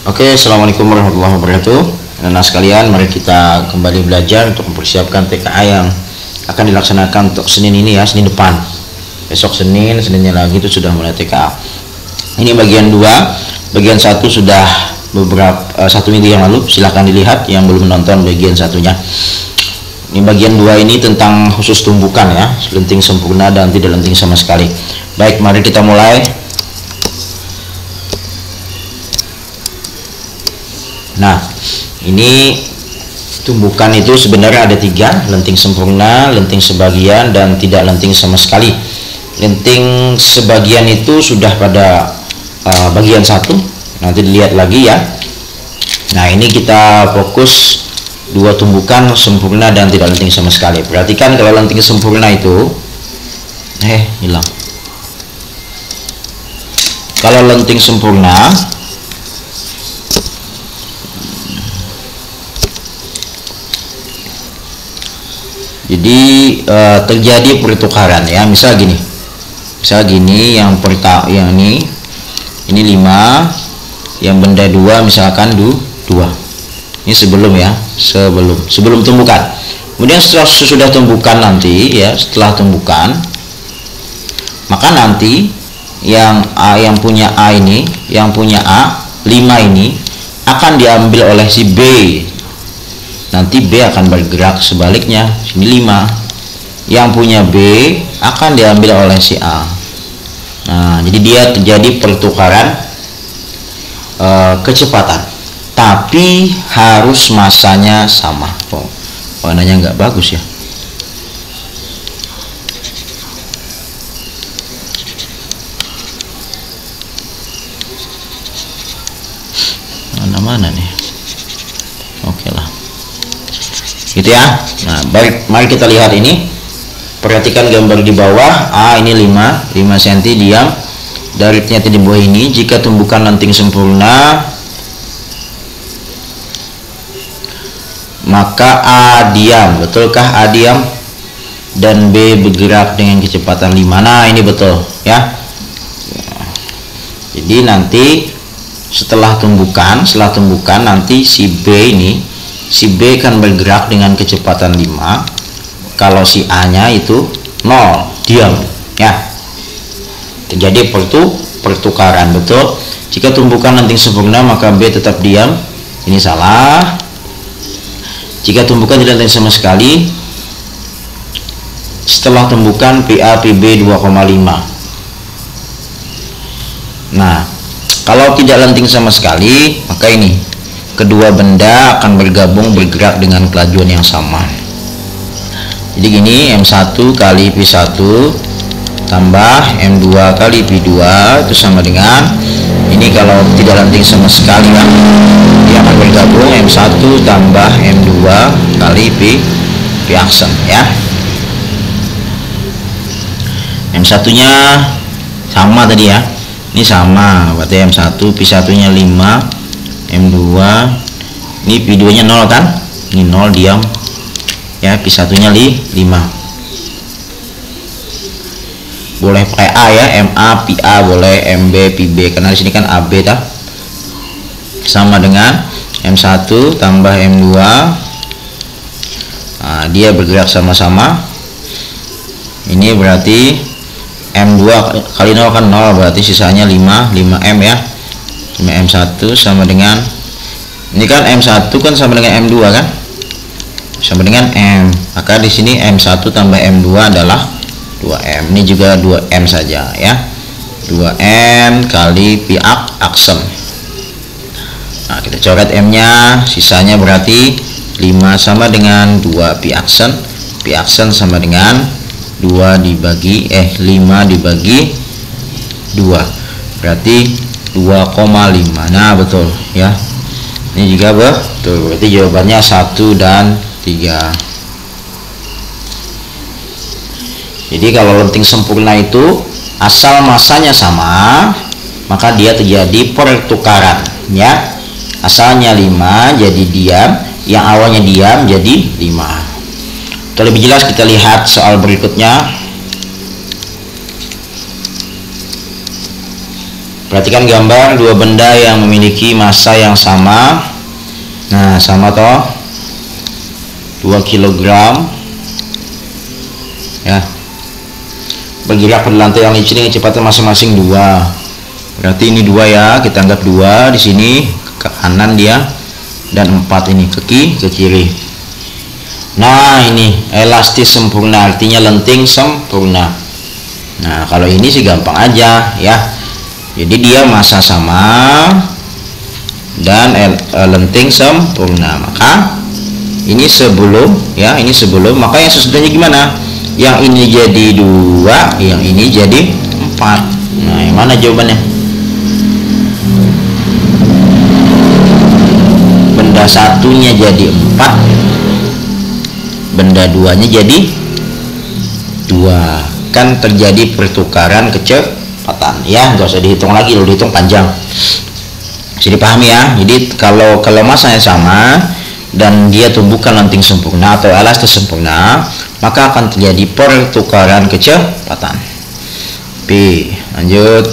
Oke, assalamualaikum warahmatullahi wabarakatuh. Anak sekalian, mari kita kembali belajar untuk mempersiapkan TKA yang akan dilaksanakan untuk Senin ini ya, Senin depan. Besok Seninnya lagi itu sudah mulai TKA. Ini bagian 2, bagian 1 sudah beberapa 1 minggu yang lalu. Silahkan dilihat yang belum menonton bagian satunya. Ini bagian 2 ini tentang khusus tumbukan ya, lenting sempurna dan tidak lenting sama sekali. Baik, mari kita mulai. Nah, ini tumbukan itu sebenarnya ada 3, lenting sempurna, lenting sebagian, dan tidak lenting sama sekali. Lenting sebagian itu sudah pada bagian 1, nanti dilihat lagi ya. Nah, ini kita fokus 2 tumbukan sempurna dan tidak lenting sama sekali. Perhatikan kalau lenting sempurna itu hilang. Kalau lenting sempurna jadi terjadi pertukaran ya, misal gini yang ini 5, yang benda 2 misalkan 2. Ini sebelum tumbukan. Kemudian sesudah tumbukan nanti ya, setelah tumbukan, maka nanti yang punya A ini, yang punya A 5 ini akan diambil oleh si B. Nanti B akan bergerak sebaliknya, sini 5. Yang punya B akan diambil oleh si A. Nah, jadi dia terjadi pertukaran kecepatan, tapi harus masanya sama. Warnanya nggak bagus ya. Mana nih? Oke lah. Gitu ya. Nah, baik, mari kita lihat ini. Perhatikan gambar di bawah. A ini 5 cm diam. Dari ternyata di bawah ini, jika tumbukan lenting sempurna, maka A diam. Betulkah A diam? Dan B bergerak dengan kecepatan 5. Nah, ini betul ya. Jadi nanti setelah tumbukan nanti si B kan bergerak dengan kecepatan 5. Kalau si A nya itu 0, diam ya. Terjadi pertukaran, betul. Jika tumbukan lenting sempurna maka B tetap diam. Ini salah. Jika tumbukan tidak lenting sama sekali, setelah tumbukan PA PB 2,5. Nah, kalau tidak lenting sama sekali, maka ini kedua benda akan bergerak dengan kelajuan yang sama. Jadi gini, M1 kali P1 tambah M2 kali P2 itu sama dengan ini. Kalau tidak lenting sama sekali kan, dia akan bergabung M1 tambah M2 kali P aksen ya. M1 nya sama tadi ya. Ini sama, berarti M1 P1 nya 5, M2 ini P2 nya 0 kan, ini 0 diam ya. P1 nya 5. Boleh pakai A ya, MA PA boleh, MB PB, karena di sini kan AB dah. Sama dengan M1 tambah M2. Nah, dia bergerak sama-sama. Ini berarti M2 kali 0 kan 0, berarti sisanya 5M ya. 5M1 sama dengan ini kan M1 kan sama dengan M2 kan, sama dengan M. Maka di sini M1 tambah M2 adalah 2M. Ini juga 2M saja ya. 2M kali P aksen. Nah, kita coret M nya, sisanya berarti 5 sama dengan 2 P aksen. P aksen sama dengan 5 dibagi 2, berarti 2,5. Nah, betul ya. Ini juga betul, berarti jawabannya 1 dan 3. Jadi kalau lenting sempurna itu asal masanya sama, maka dia terjadi pertukaran ya. Asalnya 5 jadi diam, yang awalnya diam jadi 5. Untuk lebih jelas kita lihat soal berikutnya. Perhatikan gambar dua benda yang memiliki massa yang sama. Nah, sama toh, 2 kg ya, bergerak pada lantai yang licin dengan kecepatan masing-masing 2. Berarti ini 2 ya, kita anggap 2 di sini ke kanan dia, dan 4 ini ke kiri. Nah, ini elastis sempurna, artinya lenting sempurna. Nah, kalau ini sih gampang aja ya. Jadi dia massa sama dan lenting sempurna. Maka ini sebelum ya, ini sebelum, maka yang sesudahnya gimana? Yang ini jadi 2, yang ini jadi 4. Nah, yang mana jawabannya? Benda satunya jadi 4, benda 2-nya jadi 2. Kan terjadi pertukaran kecepatan ya, nggak usah dihitung lagi, lo dihitung panjang. Bisa dipahami ya. Jadi kalau massanya sama dan dia tumbuhkan lenting sempurna atau elastis sempurna, maka akan terjadi pertukaran kecepatan. B, lanjut.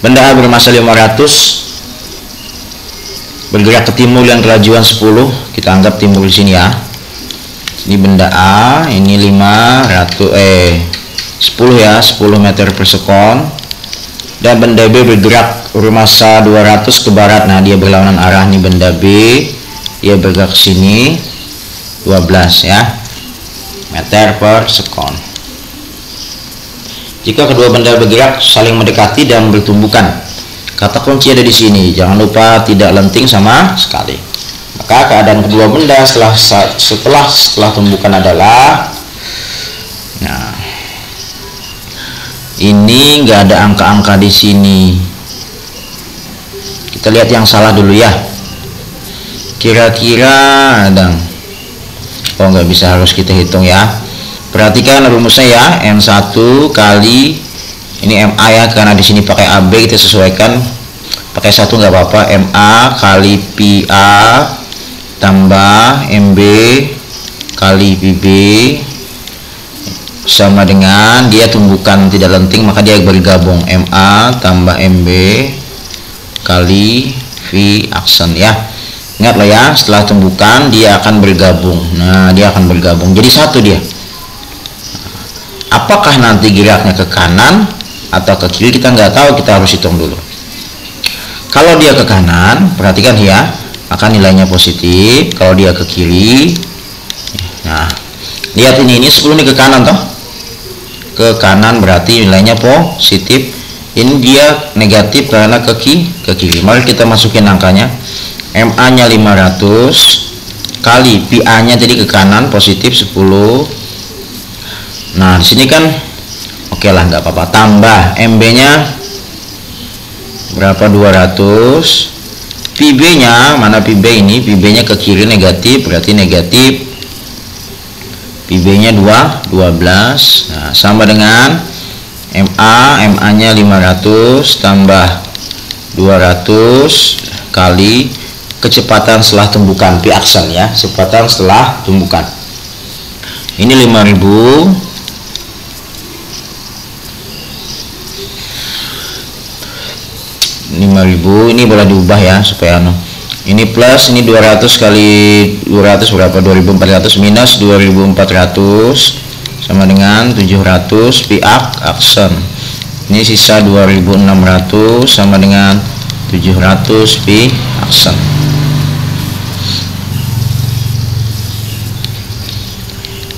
Benda A bermassa 500 bergerak ke timur yang kelajuan 10. Kita anggap timur di sini ya. Ini benda A, ini 10 ya, 10 meter per sekon. Dan benda B bergerak bermassa 200 ke barat. Nah, dia berlawanan arah. Ini benda B, dia bergerak ke sini 12 ya, meter per sekon. Jika kedua benda bergerak saling mendekati dan bertumbukan, kata kunci ada di sini. Jangan lupa tidak lenting sama sekali. Maka keadaan kedua benda setelah tumbukan adalah, nah, ini nggak ada angka-angka di sini. Kita lihat yang salah dulu ya. Kira-kira ada. Oh, nggak bisa, harus kita hitung ya. Perhatikan rumusnya ya, M1 kali ini MA ya, karena di sini pakai AB, kita sesuaikan pakai 1 nggak apa-apa. MA kali PA tambah MB kali PB sama dengan dia tumbukan tidak lenting, maka dia bergabung MA tambah MB kali V aksen ya. Ingatlah ya, setelah tumbukan dia akan bergabung. Nah, dia akan bergabung jadi satu dia. Apakah nanti geraknya ke kanan atau ke kiri kita nggak tahu, kita harus hitung dulu. Kalau dia ke kanan, perhatikan ya, maka nilainya positif. Kalau dia ke kiri, nah lihat ini 10 ini ke kanan toh, ke kanan berarti nilainya positif. Ini dia negatif karena ke kiri. Mari kita masukin angkanya. MA nya 500 kali PA nya tadi ke kanan positif 10. Nah, di sini kan oke lah, nggak apa-apa. Tambah MB-nya berapa? 200. PB-nya mana? PB ini, PB-nya ke kiri negatif, berarti negatif. PB-nya 12. Nah, sama dengan MA-nya 500 tambah 200 kali kecepatan setelah tumbukan, P aksen ya, kecepatan setelah tumbukan. Ini 5000. Ini boleh diubah ya supaya ini plus, ini 200 kali 200 berapa? 2400 minus 2400 sama dengan 700 pi aksen. Ini sisa 2600 sama dengan 700 pi aksen.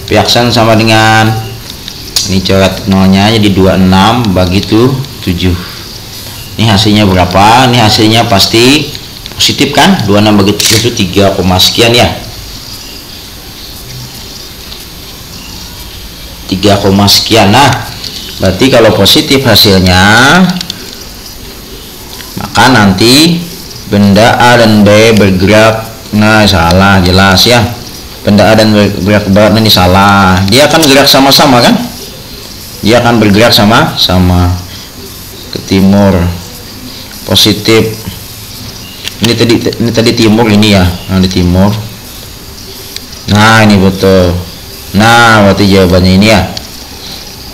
Pi aksen sama dengan, ini coret nolnya jadi 26 bagi 7. Ini hasilnya berapa? Ini hasilnya pasti positif kan? 26 bagi 7 itu 3, sekian ya. 3, sekian. Nah, berarti kalau positif hasilnya, maka nanti benda A dan B bergerak. Nah, salah jelas ya. Benda A dan B bergerak ke barat, ini salah. Dia akan gerak sama-sama kan? Dia akan bergerak sama-sama ke timur. Positif. Ini tadi timur ini ya. Nah, di timur. Nah, ini betul. Nah, berarti jawabannya ini ya.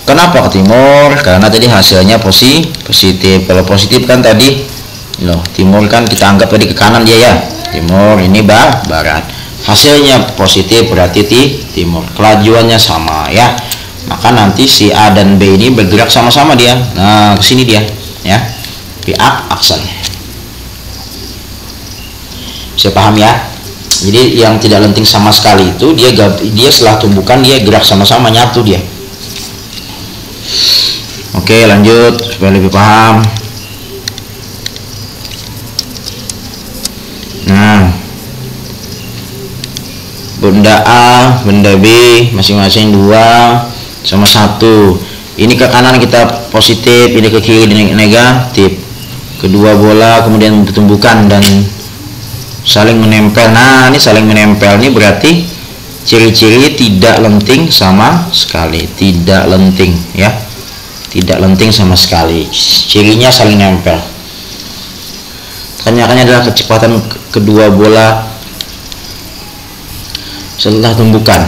Kenapa ke timur? Karena tadi hasilnya positif. Kalau positif kan tadi loh, timur kan kita anggap tadi ke kanan dia ya. Timur, ini barat. Hasilnya positif berarti timur. Kelajuannya sama ya. Maka nanti si A dan B ini bergerak sama-sama dia. Nah, ke sini dia ya. Aksen. Saya paham ya. Jadi yang tidak lenting sama sekali itu dia setelah tumbukan dia gerak sama-sama, nyatu dia. Oke, lanjut supaya lebih paham. Nah, benda A, benda B masing-masing 2 sama 1. Ini ke kanan kita positif, ini ke kiri negatif. Kedua bola kemudian bertumbukan dan saling menempel. Nah, ini saling menempel ini berarti ciri-ciri tidak lenting sama sekali. Tidak lenting ya. Tidak lenting sama sekali. Cirinya saling nempel. Tanyakannya adalah kecepatan kedua bola setelah tumbukan.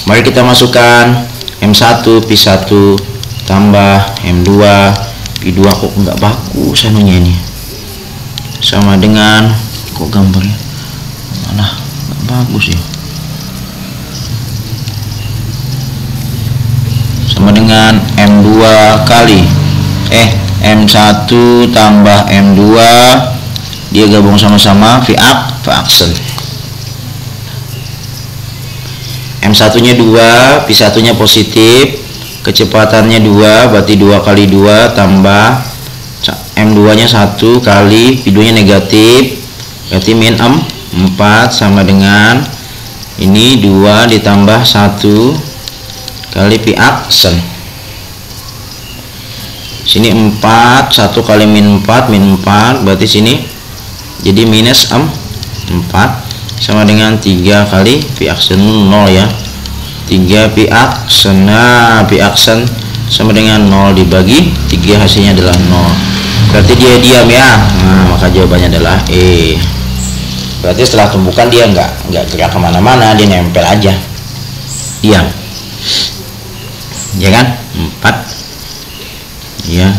Mari kita masukkan M1 P1 tambah M2 P2. Kok nggak bagus anunya ini, sama dengan kok gambarnya malah nggak bagus ya, sama dengan M2 kali M1 tambah M2, dia gabung sama-sama V-aksen. M1 nya 2, P1 nya positif, kecepatannya 2, berarti 2 kali 2 tambah M2 nya 1 kali P2 nya negatif, berarti min 4 sama dengan ini 2 ditambah 1 kali V-aksen. Sini 4, 1 kali min 4 berarti sini jadi minus 4 sama dengan 3 kali V-aksen 0 ya. 3 V-aksen. Nah, V-aksen sama dengan 0 dibagi 3, hasilnya adalah 0. Berarti dia diam ya. Nah, maka jawabannya adalah E. Berarti setelah tumbukan dia nggak gerak kemana-mana, dia nempel aja, diam ya kan. 4 ya,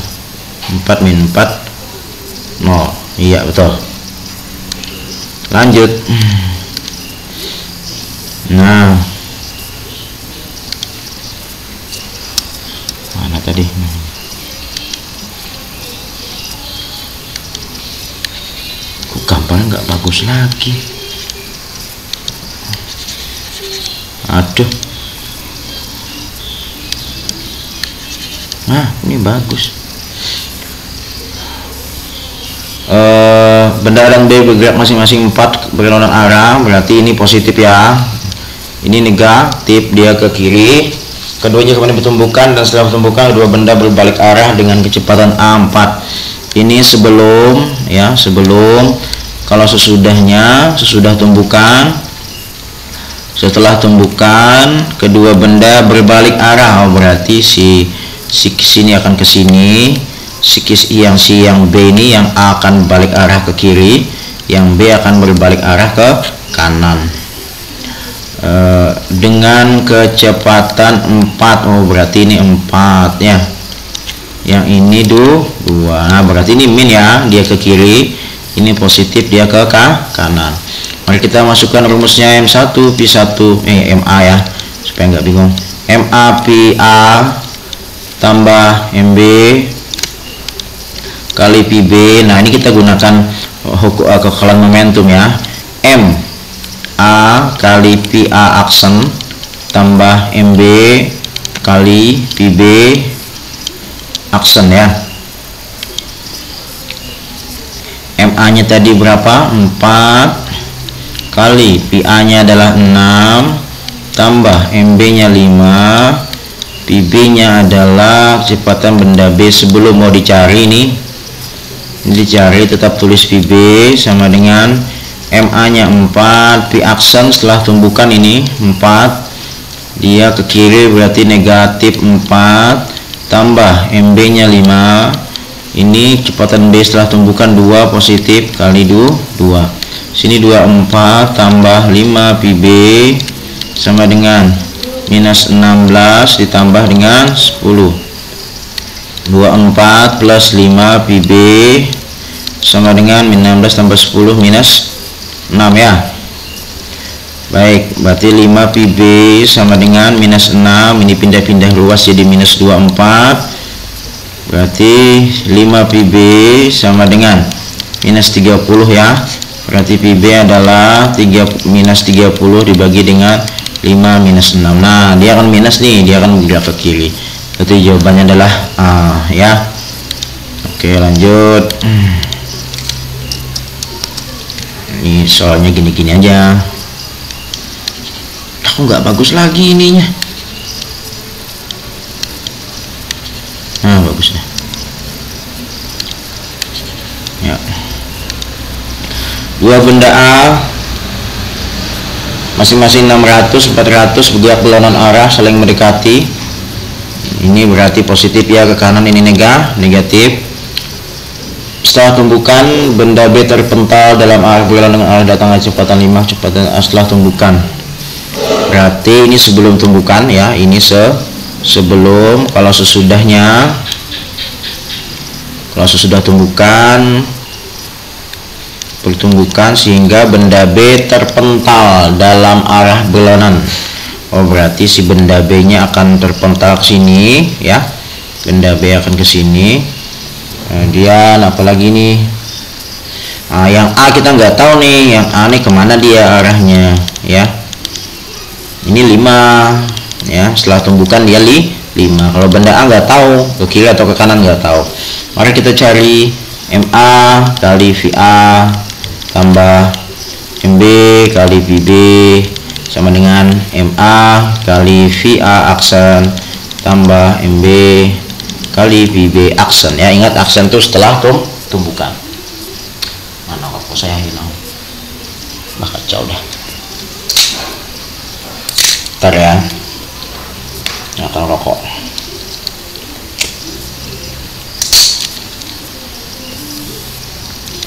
4 min 4 0. Iya betul. Lanjut. Nah, mana tadi? Kok gambarnya nggak bagus lagi? Aduh. Nah, ini bagus. Benda A dan B bergerak masing-masing 4 berlawanan arah, berarti ini positif ya. Ini negatif, dia ke kiri. Keduanya kemudian bertumbukan, dan setelah bertumbukan kedua benda berbalik arah dengan kecepatan A4. Ini sebelum ya, sebelum. Kalau sesudah tumbukan, setelah tumbukan kedua benda berbalik arah, berarti si sini akan ke sini, yang B ini yang A akan balik arah ke kiri, yang B akan berbalik arah ke kanan dengan kecepatan 4. Berarti ini 4 ya, yang ini 2. Nah, berarti ini min ya, dia ke kiri, ini positif, dia ke kanan. Mari kita masukkan rumusnya M1 P1 MA ya, supaya nggak bingung. MA PA tambah MB kali PB. Nah, ini kita gunakan kekalahan momentum ya. M A kali PA aksen tambah MB kali PB aksen ya. MA nya tadi berapa? 4 kali PA nya adalah 6 tambah MB nya 5, PB nya adalah kecepatan benda B sebelum mau dicari ini dicari, tetap tulis PB sama dengan MA nya 4, P aksen setelah tumbukan ini 4, dia ke kiri berarti negatif 4 tambah MB nya 5 Ini kecepatan B setelah tumbukan 2 positif kali 2. Sini 24 tambah 5 pi B sama dengan minus 16 ditambah dengan 10. 24 plus 5 pi B sama dengan minus 16 tambah 10 minus 6 ya. Baik, berarti 5 pi B sama dengan minus 6. Ini pindah-pindah luas jadi minus 24. Berarti 5 pi B sama dengan minus 30 ya. Berarti pi B adalah minus 30 dibagi dengan 5 minus 6. Nah, dia akan minus nih, dia akan bergerak ke kiri. Berarti jawabannya adalah A ya. Oke, lanjut. Ini soalnya gini-gini aja. Aku nggak bagus lagi ininya. Nah, bagus deh. Ya. Dua benda A masing-masing 600 400 bergerak berlawanan arah saling mendekati. Ini berarti positif ya, ke kanan ini negatif. Setelah tumbukan benda B terpental dalam arah berlawanan dengan arah datang kecepatan 5 kecepatan A setelah tumbukan. Berarti ini sebelum tumbukan ya, ini sebelum. Kalau sesudahnya, kalau sesudah tumbukan, pertumbukan sehingga benda B terpental dalam arah berlawanan. Oh, berarti si benda B nya akan terpental ke sini ya. Benda B akan ke sini. Kemudian apalagi nih? Yang A kita nggak tahu nih, yang A nih kemana dia arahnya ya. Ini 5 ya, setelah tumbukan dia 5. Kalau benda A nggak tahu ke kiri atau ke kanan, nggak tahu. Mari kita cari MA kali VA tambah MB kali VB sama dengan MA kali VA aksen tambah MB kali VB aksen ya. Ingat aksen itu setelah tumbukan. Mana kok saya hilang? Kacau dah. Ntar ya, nyalakan rokok.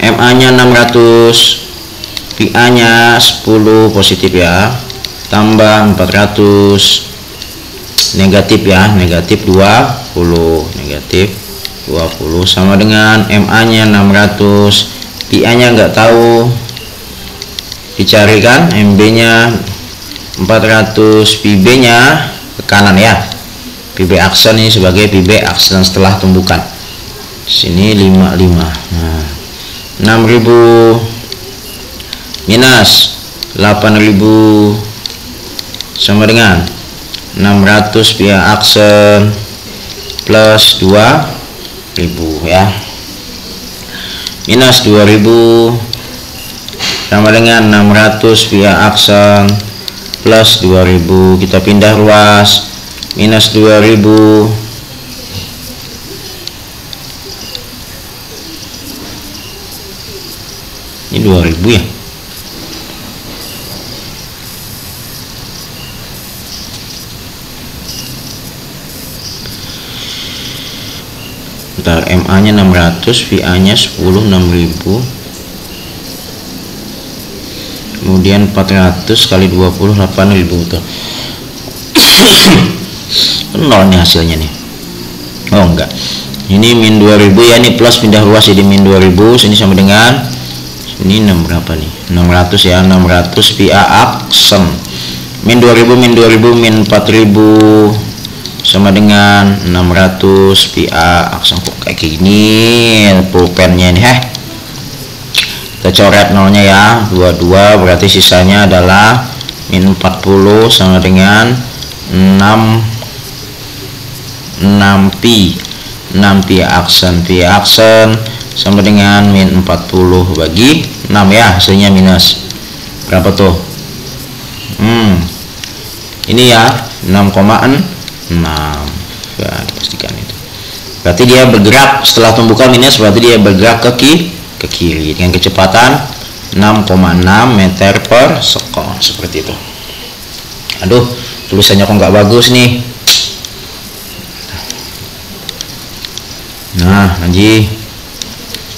MA nya 600, PA nya 10 positif ya, tambah 400 negatif ya, negatif 20, negatif 20 sama dengan MA nya 600, PA nya nggak tahu, dicarikan MB nya 400, PB nya ke kanan ya, PB aksen ini sebagai PB aksen setelah tumbukan. Sini 55. Nah, 6.000 minus 8.000 sama dengan 600 via aksen plus 2.000 ya, minus 2.000 sama dengan 600 via aksen plus 2.000. Kita pindah ruas, minus 2.000 ini 2.000 ya. Bentar, MA nya 600, VA nya 10, 6.000, kemudian 400 kali 20 8.000 tuh. Nol nih hasilnya nih. Oh enggak, ini min 2.000 ya, ini plus pindah ruas jadi min 2.000. Sini sama dengan ini 6 berapa nih, 600 ya, 600 VA aksen min 2.000 min 2.000 min 4.000 sama dengan 600 VA aksen. Kok kayak gini pulpennya ini kita coret nolnya ya, 22. Berarti sisanya adalah min 40 sama dengan 6 pi aksen, pi aksen sama dengan min 40 bagi 6 ya, hasilnya minus berapa tuh? Ini ya 6,6 ya, dipastikan itu. Berarti dia bergerak setelah tumbukan minus, berarti dia bergerak ke kiri dengan kecepatan 6,6 meter per sekon, seperti itu. Aduh, tulisannya kok nggak bagus nih. Nah, Anji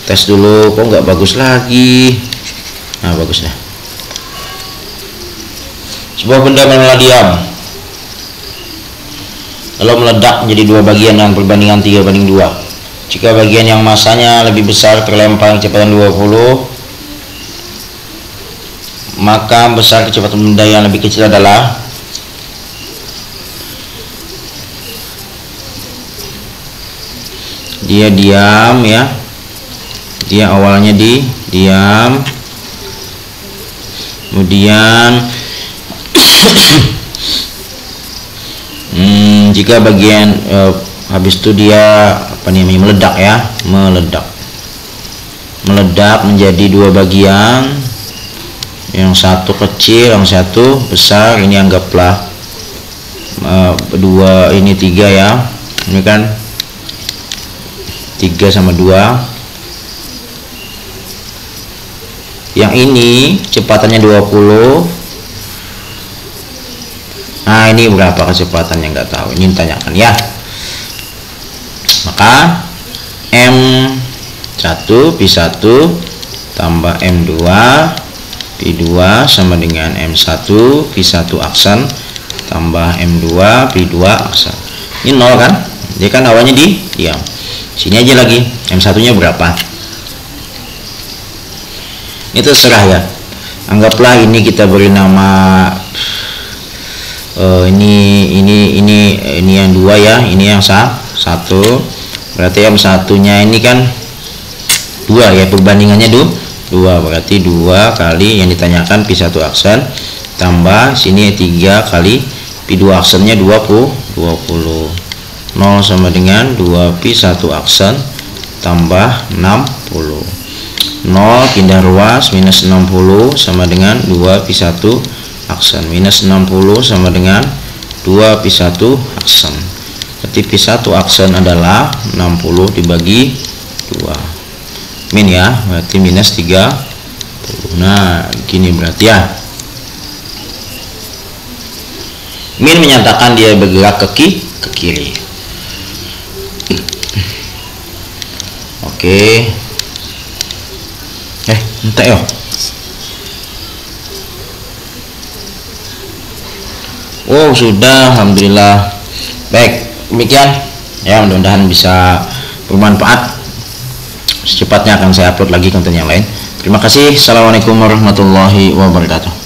tes dulu, kok nggak bagus lagi. Nah, bagus dah. Sebuah benda menolak diam lalu meledak menjadi dua bagian dengan perbandingan 3:2. Jika bagian yang masanya lebih besar terlempar kecepatan 20, maka besar kecepatan benda yang lebih kecil adalah dia diam ya, dia awalnya diam, kemudian jika bagian habis itu dia meledak ya, meledak menjadi dua bagian, yang satu kecil, yang satu besar. Ini anggaplah dua, ini 3 ya, ini kan 3 sama 2. Yang ini kecepatannya 20. Nah, ini berapa kecepatannya nggak tahu, ini ditanyakan ya. Maka M1 P1 tambah M2 P2 sama dengan M1 P1 aksen tambah M2 P2 aksen. Ini 0 kan, dia kan awalnya diam. Sini aja lagi, M1 nya berapa, ini terserah ya. Anggaplah ini kita beri nama ini yang 2 ya, ini yang 1. Berarti yang satunya ini kan 2 ya, perbandingannya 2, berarti 2 kali yang ditanyakan P1 aksen tambah sini 3 kali P2 aksennya 20. 0 sama dengan 2 P1 aksen tambah 60. 0 pindah ruas, minus 60 sama dengan 2 P1 aksen, minus 60 sama dengan 2 P1 aksen. Berarti P1 aksen adalah 60 dibagi 2 min ya, berarti minus 30. Nah, gini berarti ya. Min menyatakan dia bergerak ke kiri. Oke. Entek yo. Oh, sudah, alhamdulillah. Baik, demikian ya, mudah-mudahan bisa bermanfaat. Secepatnya akan saya upload lagi konten yang lain. Terima kasih. Assalamualaikum warahmatullahi wabarakatuh.